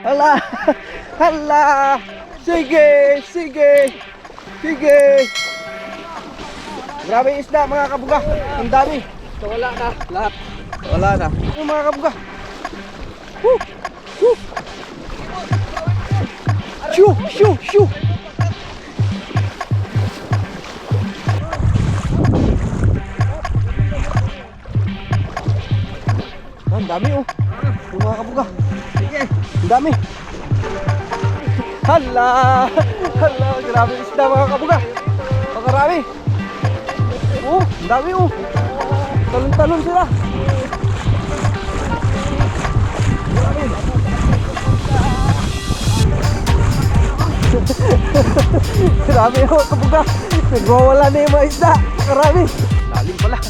Hala! Hala! Sige! Sige! Sige! Grabe yung isda mga kabuga. Ang dami. So wala na lahat. Wala na. Yung mga kabuga. Woo! Woo! Shoo! Shoo! Shoo! Ang dami oh. Yung mga kabuga. Sige. Ang dami. Hala! Hala! Grabe yung isda mga kabuga. Pakarami. Oh, ang dami oh. Talon-talon sila. Grabe oh, kabuga. Nagwawala na yung mga isda. Pakarami. Lalim pala.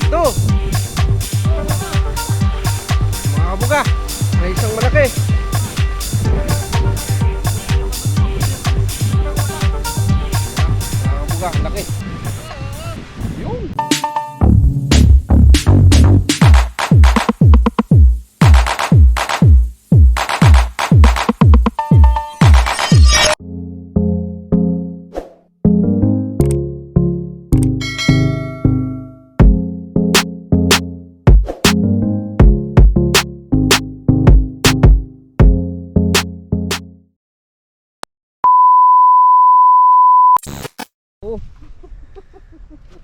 Ito mga kabuga, may isang malaki. Mga kabuga, ang laki. Yun.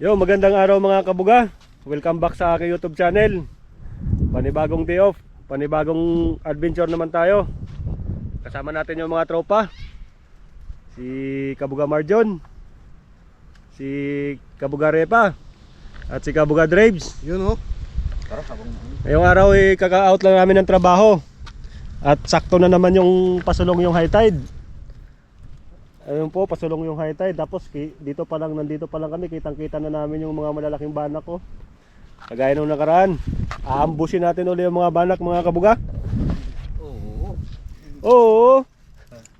Yo, magandang araw mga kabuga. Welcome back sa aking YouTube channel. Panibagong day off, panibagong adventure naman tayo. Kasama natin yung mga tropa. Si Kabuga Marjon, si Kabuga Repa, at si Kabuga Draves. Yun oh. Ngayong araw ay kaka-out lang namin ng trabaho. At sakto na naman yung pasulong yung high tide. Ayun po, pasulong yung high tide. Tapos dito pa lang, nandito pa lang kami, kitang-kita na namin yung mga malalaking banak ko. Kagaya nung nakaraan. Aambusin natin ulit yung mga banak, mga kabuga. Oo.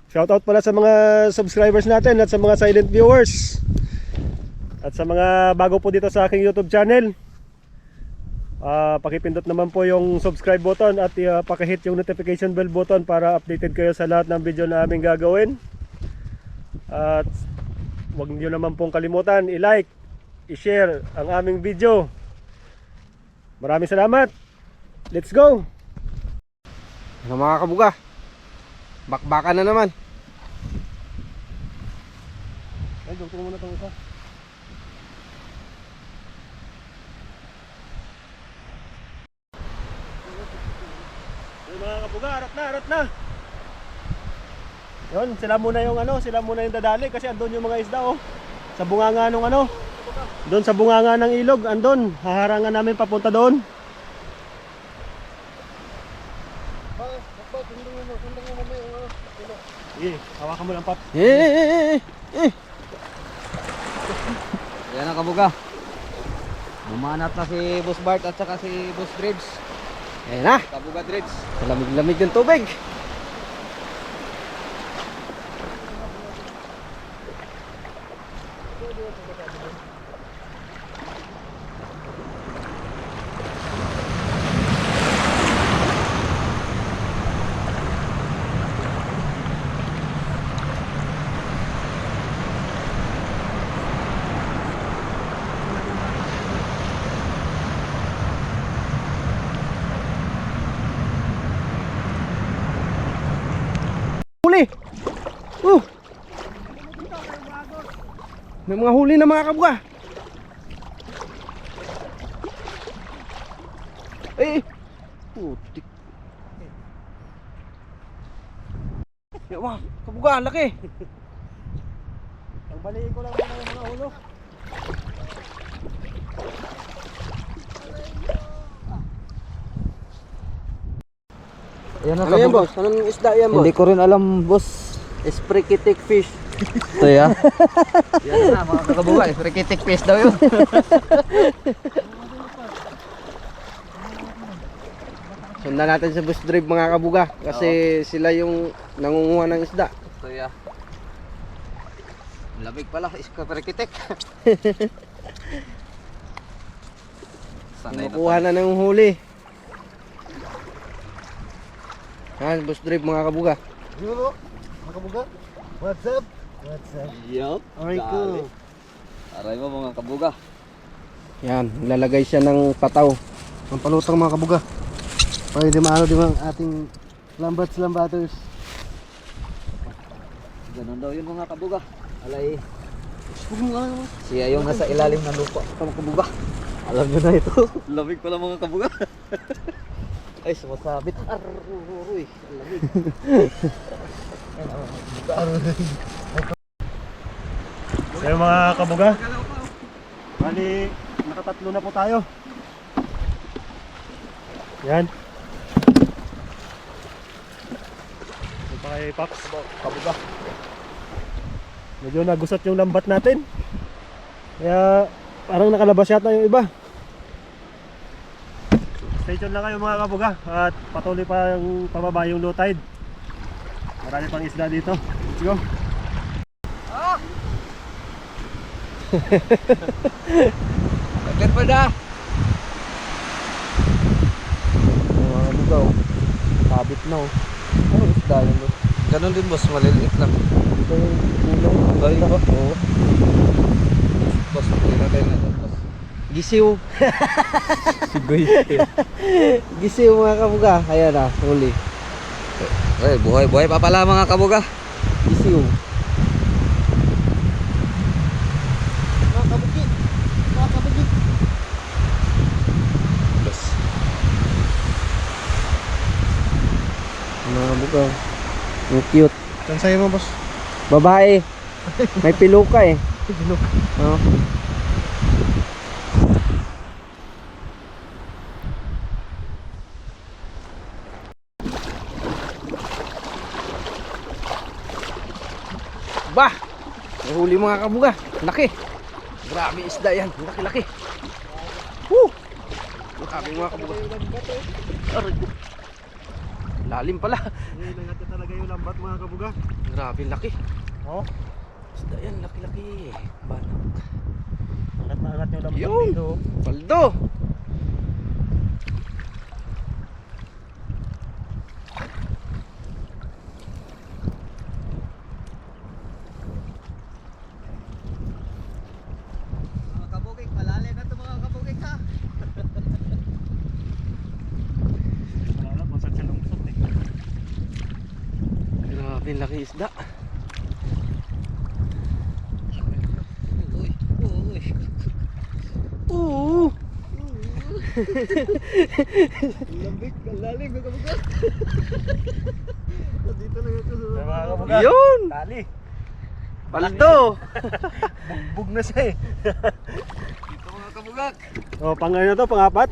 Shoutout pala sa mga subscribers natin at sa mga silent viewers. At sa mga bago po dito sa aking YouTube channel. Pakipindot naman po yung subscribe button at pakihit yung notification bell button para updated kayo sa lahat ng video na aming gagawin. At huwag niyo naman pong kalimutan i-like, i-share ang aming video. Maraming salamat. Let's go. Ano mga kabuga, bakbakan na naman. Ay, dugtong muna itong isa. Ay, mga kabuga, arat na, arat na. Yun, sila muna yung sila muna yung dadali kasi andun yung mga isda oh. Sa bunganga nung doon sa bunganga ng ilog, andun. Haharangan namin papunta doon. Sige, hawakan mo lang, Pap. Yan ang kabuga. Bumanat na si Boss Bart at saka si Boss Draves. Ayan na. Kabuga Draves. Lamig-lamig ng tubig. Huli. May mga huli na mga kabuga. Putik. Mga kabuga, ang laki. Ang baliin ko lang muna yung mga ulo. Yan ang Ano yan kabuga. boss? Anong isda yan boss? Hindi ko rin alam, boss. Sprikitik fish. Ito ya. Yan na mga kabuga. Rikitik fish daw yun. Sundan natin sa bus drive mga kabuga kasi sila yung nangunguha ng isda. Ito ya. Lamig pala, iskaprikitek. Sanay na Kinukuha na ng huli. Yan, Boss Drive mga kabuga. Yo, makabuga. What's up? What's up? Yup. Aray ko. Aray mo mga kabuga. Yan, lalagay siya ng pataw. Ang palutang mga kabuga. Para hindi maano di ba ang ating lambaters. Ganun daw yun mga kabuga. Alay. Siya yung nasa ilalim ng lupa mga kabuga. Alam nyo na ito. Lamig pala mga kabuga. Ay, sumasabit. Arururuy. Lamig. So yung mga kabuga, bali nakatatlo na po tayo. Yan. Ito pa kay Pax. Kabuga. Medyo nagusot yung lambat natin. Kaya parang nakalabas yata yung iba. Stay tuned lang kayo mga kabuga. At patuloy pa yung pababa yung low tide. Marami pang isda dito. Let's go. Agad pa na. Mga kabuga, oh. Sabit na, oh. Ano isda yun boss? Ganun din boss, maliliit lang. Ito yung kulong. Ay, ba? Oo. Boss, hindi na tayo na boss. Gisiw. Sigoy. Gisiw mga kabuga. Ayan na, huli. Ay, buhay pa pala mga kabuga. Gisiw. Mga kabugi. Mga kabugi. Boss. Mga kabuga. Ang cute. Saan sa'yo mo, boss? Babae. May piluka eh. Oh. Bah! May huli mga kabuga. Laki. Grabe isda yan. Laki-laki. Woo! Grabe mga kabuga. Aray ko. Lalim pala. Inangat ka talaga yung lambat mga kabuga. Grabe laki. Oh, Isda yan. Laki-laki. Banak. angat na angat yung lambat Yun. dito. Paldo. Mga kabukik, malalim na ito mga kabukik ha. Wala na kung saan siya lumusot eh. Grabe laki isda. Uy, uy. Oo. Lambik, lalim mga kabukik. Dito lang ito. Yung mga kabuga. Yun. Tali. Paldo. Bugbog na siya eh. Dito mga kabukik. Oh, pang ano to, pang-apat?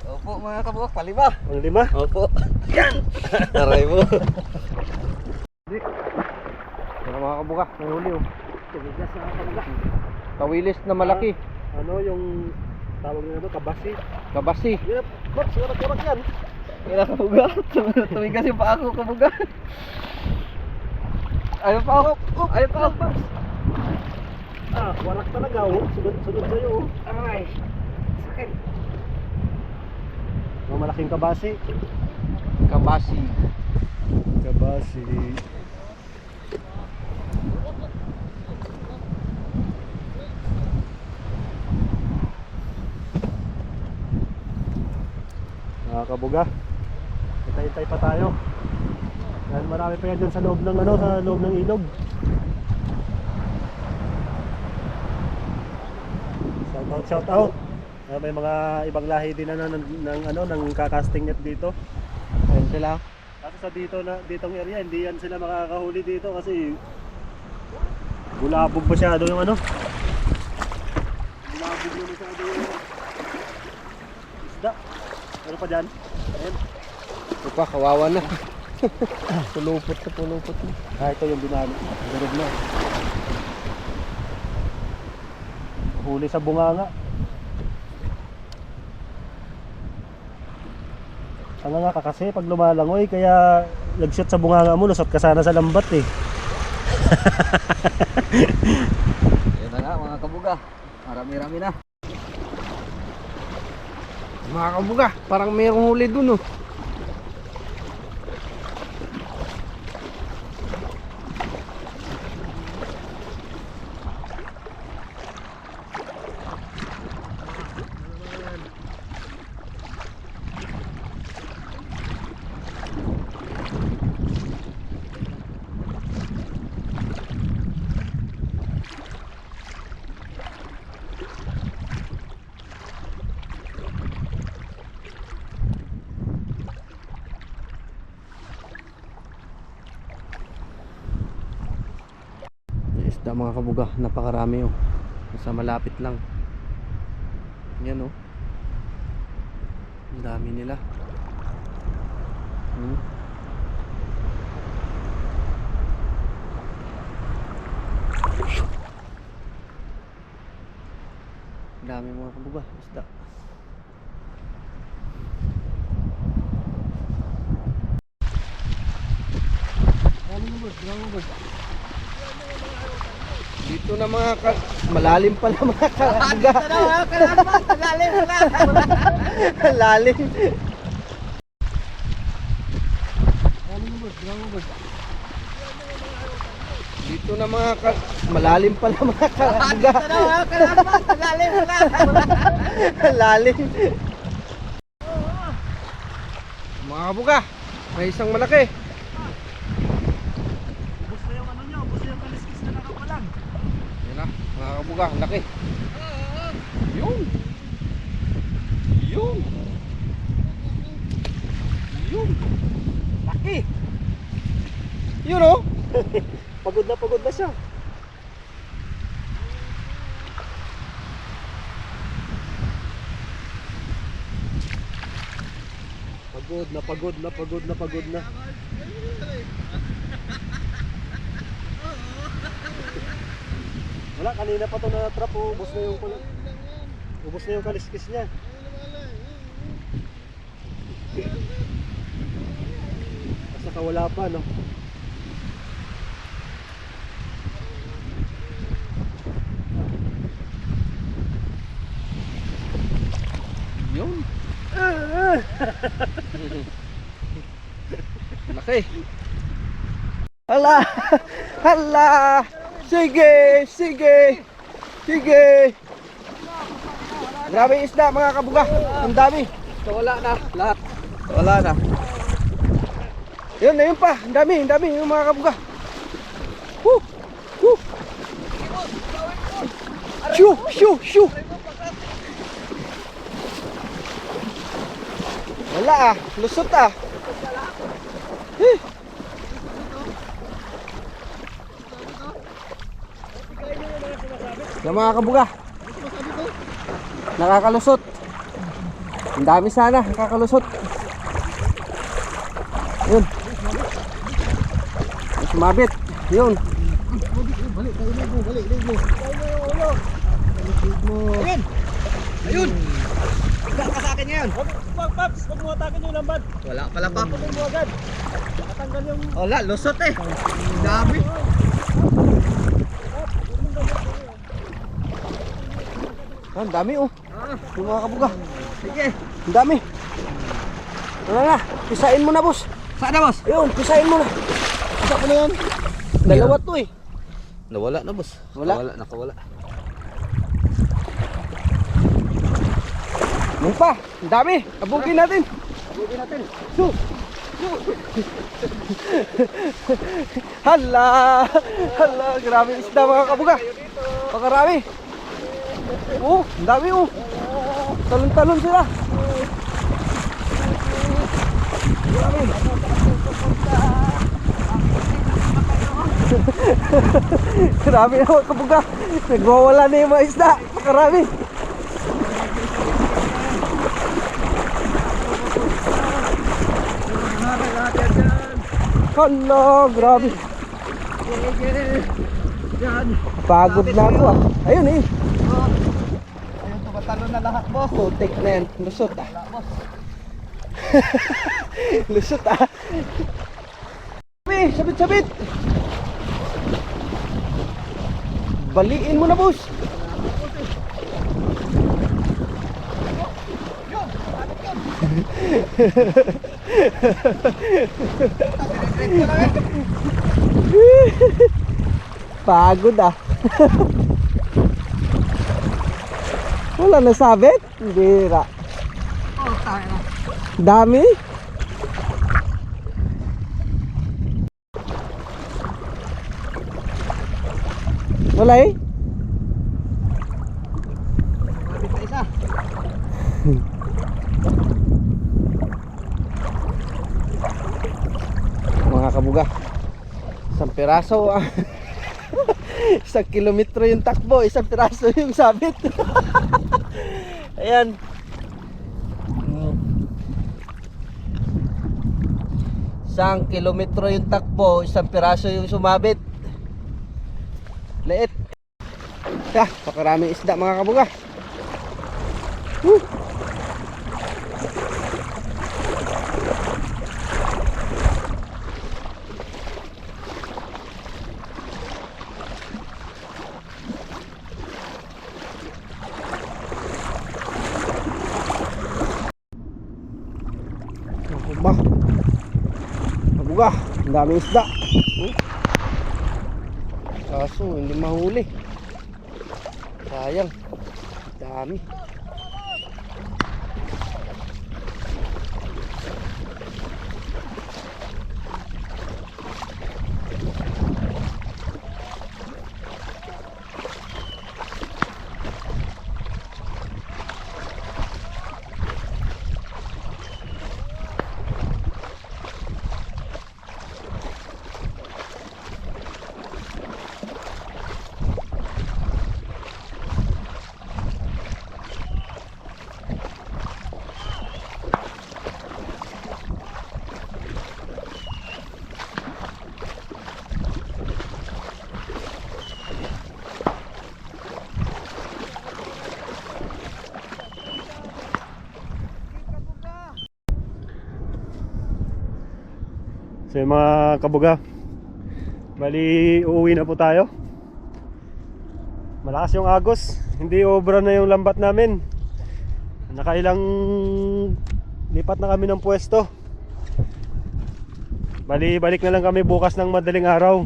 Opo mga kabukik, palima. Pang-lima? Opo. Yan. Aray mo. Ano mga kabuga. May huli oh. Tumigas mga kabukik. Kawilis na malaki. Ano yung tawag nila to, kabasi? Kabasi. Yep, Box, warak-warak yan. Kaya kabuga. Tumigas yung pa ako kabuga. Ayaw pa ako. Ayaw pa ako. Ah, warak talaga oh. Sunod sa'yo oh. Aray. Sakit. Mga malaking kabasi. Kabasi. Kabasi. Mga kabuga, hintay-hintay pa tayo. Dahil marami pa yan dyan sa loob ng ano, sa loob ng ilog. Shout out. May mga ibang lahi din na ng kakasting net dito. Ayun sila. Kasi sa ditong area, hindi yan sila makakahuli dito kasi bulabog masyado yung ano. Bulabog na masyado yung isda. Ano pa dyan? Ayan. Ito pa, kawawa na. Pulupot na pulupot na. Ah, ito yung binalo. Durog na. Huli sa bunganga. Tanga nga ka kasi pag lumalangoy, kaya nag-shoot sa bunganga mo, lusot ka sana sa lambat eh. mga kabuga. Marami-rami na. Mga kabuga, parang mayroong huli dun oh. Isda mga kabuga, napakarami oh. Sa malapit lang. Yan oh. Ang dami nila. Ang dami mga kabuga, isda. Dito na mga malalim pala mga kabuga. Lalim. Dito na mga malalim pala mga kabuga. Lalim. Mga kabuga, may isang malaki. Mga kabuga, ang laki. Yun. Yun. Yun. Laki. Yun oh. Pagod na siya. Pagod na. Wala, kanina pa ito na-trap, ubos na yung kaliskis niya. Saka wala pa, no? Yun. Laki. Hala. Hala. Sige. Grabe yung isda mga kabuga. Ang dami. Wala na. Lahat. Wala na. Yun na yun pa. Ang dami yung mga kabuga. Woo. Woo. Shoo. Wala ah. Lusot ah. Yung mga kabuga, nakakalusot. Ang dami sana, nakakalusot. Yun. Sumabit. Yun. Ayun. Iga ka sa akin ngayon. Paps, huwag mo atakin yung lambat. Wala pala pa. Pagod mo agad. Natanggal yung... Wala, lusot eh. Dami. Ang dami oh. Yung mga kabuga. Sige. Ang dami. Wala na. Pisain mo na boss. Saan na, boss? Ayun, pisain mo na. Pisa ko na yan. Dalawa to eh. Nawala na, boss. Wala? Nakawala. Yung pa. Ang dami. Abugin natin. Shoo. Hala. Grabe isda mga kabuga. Pakarami. Oh, ang dami oh. Talon-talon sila. Grabe. Grabe mga kabuga. Nagwawala na yung mga isda. Pakarami. Hala, grabe. Pagod na ako ah. Ayun eh. Ayun, tumatalon na lahat, boss. Putik na yan. Lusot ah. Lusot ah. Sabit. Baliin mo na boss. Pagod ah. Wala na sabit? Bira. Dami? Wala eh? Mabit na isa. Mga kabuga, isang piraso ah. Isang kilometro yung takbo, isang piraso yung sabit. Ayan. Isang kilometro yung takbo, isang piraso yung sumabit. Liit. Pakaraming isda mga kabuga. Woo! Ba? Kabuga, ang daming isda. Kaso hindi mahuli. Sayang. Dami. So yung mga kabuga, bali uuwi na po tayo. Malakas yung agos, hindi obra na yung lambat namin. Nakailang lipat na kami ng pwesto. Bali balik na lang kami bukas ng madaling araw.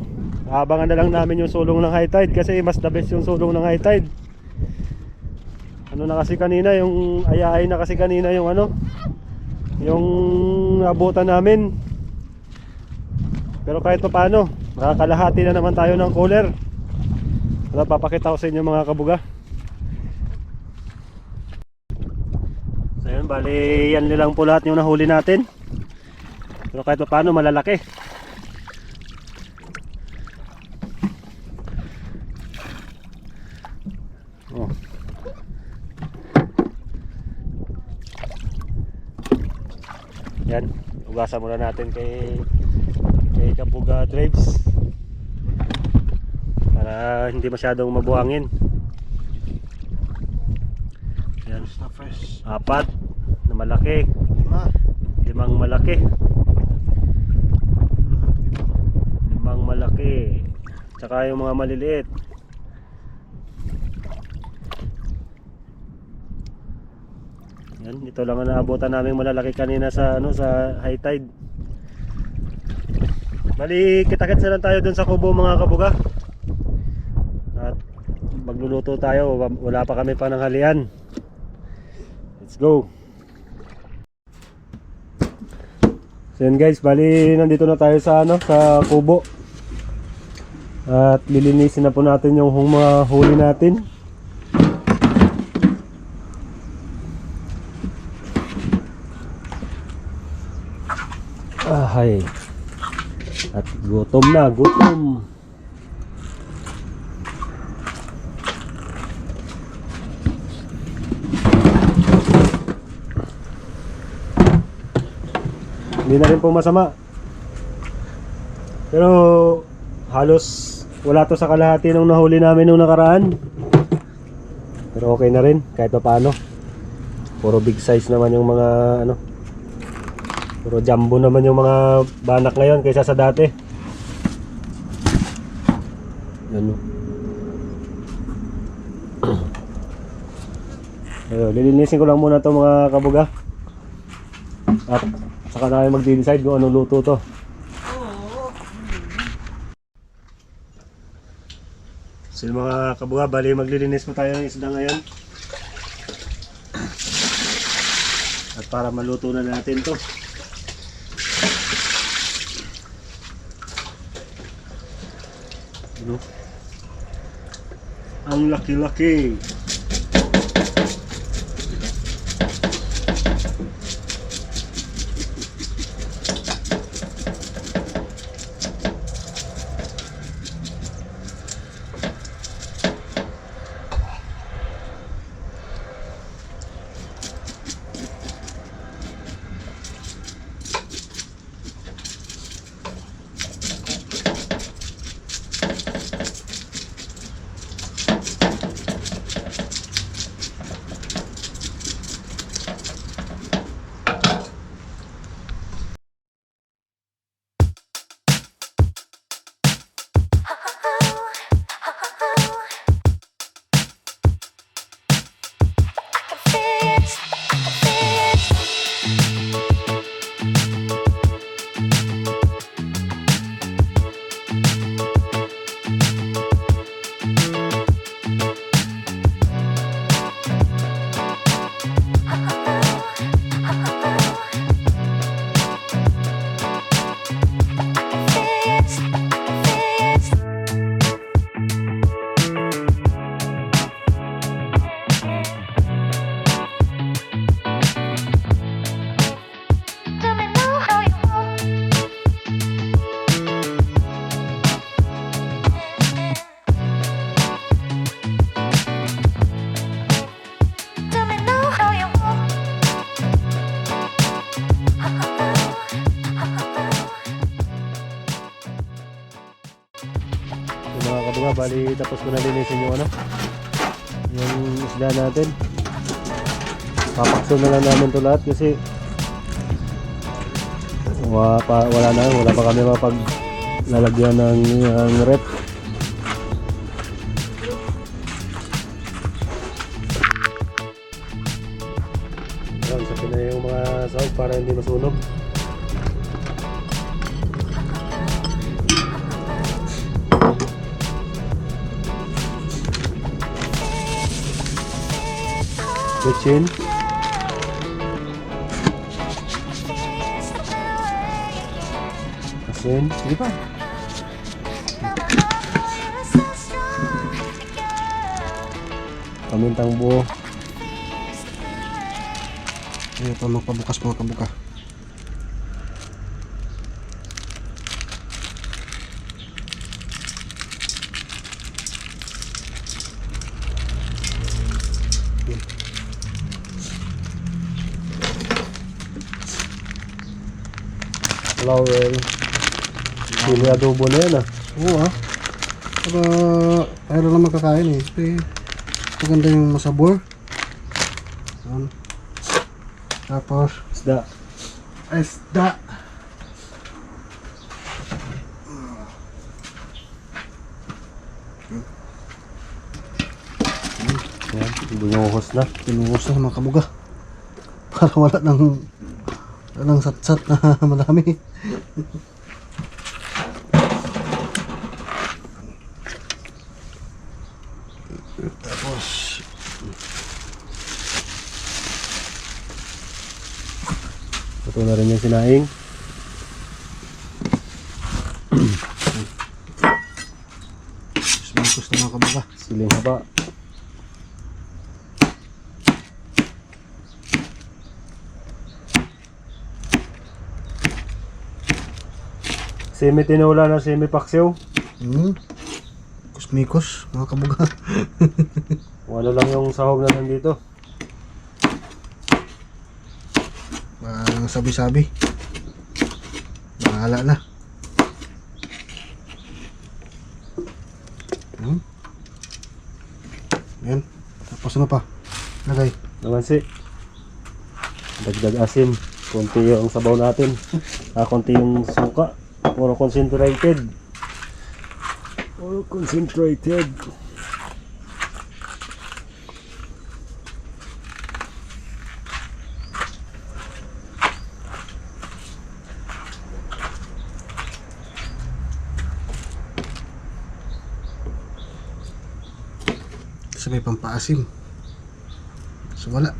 Abangan na lang namin yung sulong ng high tide kasi mas the best yung sulong ng high tide. Ano na kasi kanina, yung ayaay na kasi kanina yung ano, yung abutan namin. Pero kahit pa paano, nakakalahati na naman tayo ng cooler. Papakita ko sa inyo mga kabuga. So yun, bali yan lang po lahat yung nahuli natin. Pero kahit pa paano, malalaki. Oh. Yan, ugasan muna natin kay Kabuga Drives para hindi masyadong mabuhangin. Yan, apat na malaki, limang malaki, tsaka yung mga maliliit. Yan, ito lang ang naabutan namin malalaki kanina sa sa high tide. Bali, kita-kits na lang tayo dun sa kubo mga kabuga. At magluluto tayo, wala pa kami pananghalian. Let's go. So yun guys, bali nandito na tayo sa sa kubo. At lilinisin na po natin yung mga huli natin. Hay. At gutom na, gutom. Hindi na rin po masama. Pero halos wala to sa kalahati nung nahuli namin nung nakaraan. Pero okay na rin kahit pa paano. Puro big size naman yung mga puro jumbo naman yung mga banak ngayon kaysa sa dati. Yan o. Lilinisin ko lang muna ito mga kabuga. At saka namin mag-decide kung anong luto to. So yung mga kabuga, bali maglilinis po tayo ng isda ngayon. At para maluto na natin to. Ano? Ang laki-laki. Yung mga kabuga, bali tapos ko na linisin yung ano, yung isda natin. Papakso na lang namin to lahat kasi wala pa kami mapaglalagyan ng rep. Ayan, sakin na yung mga sahog para hindi masunog. Kitchen. Asin. Sige pa. Pamintang buo. Ito magpabukas mga kabuga. Laurel. Sili adobo na yan ah. Oo ah. Saka tayo lang magkakain eh. Kasi maganda yung masabor. Yan. Tapos Isda. isda. Yan. Binuhos na. Pinuhos na mga kabuga. Para wala ng satsat na madami. Tapos Ito na rin yung sinaing. sumangkos na mga kabuga. Siling haba. Semi tinola na semi paksiw. Kusmikos mga kabuga. Wala lang yung sahog na nandito. Parang sabi-sabi. Bahala na. Yan. Tapos ano pa? Lagay. Namansi. Dagdag asim. Konti yung sabaw natin. Konti yung suka. Puro concentrated. Puro concentrated. Kasi may pampaasim. So wala.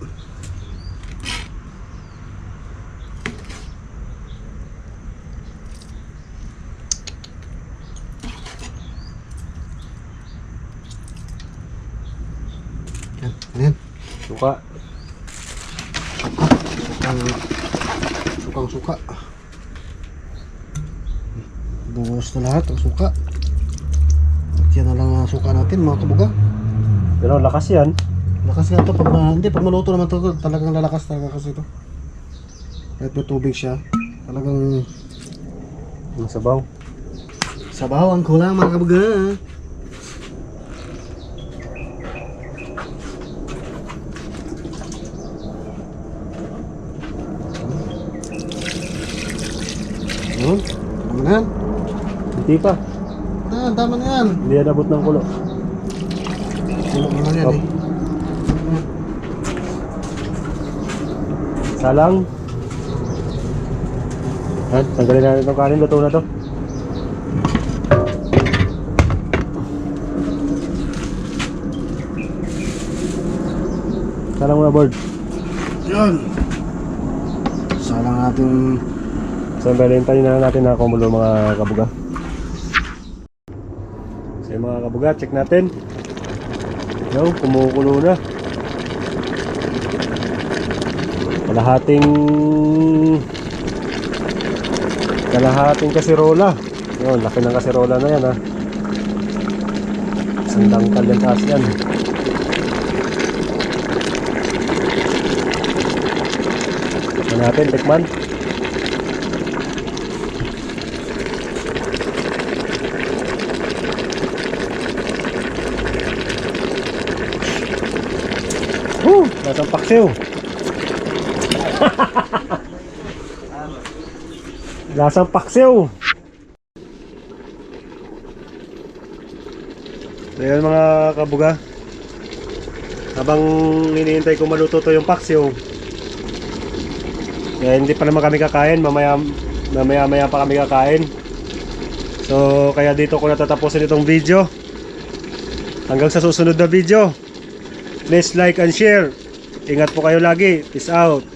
Yan. Suka. Sukang suka. Buhos na lahat ang suka. At yan na lang ang suka natin mga kabuga. Pero lakas yan. Lakas nga ito, pag maluto naman ito, talagang lalakas talaga kasi ito. Kahit may tubig siya, talagang Yung sabaw. sabaw ang kulang mga kabuga. Yun, tama na yan. Hindi pa. Tama na yan. Hindi yan abot ng kulo. Kulo na lang yan Op. eh. Salang. Yan, tanggalin natin itong kanin. Luto na to. Salang mga board. Yun. Salang natin. So, hintayin na natin na kumulo mga kabuga. So, mga kabuga, check natin. Yo, kumukulo na. Kalahating kasirola. Yun, laki ng kasirola na yan ha. Isang dangkal yan taas yan. Ito natin, tikman. Lasang paksiw. Lasang paksiw. So yan mga kabuga. Habang hinihintay ko maluto to yung paksiw, hindi pa naman kami kakain. Mamaya pa kami kakain. So kaya dito ko natatapusin itong video. Hanggang sa susunod na video. Please like and share. Ingat po kayo lagi. Peace out.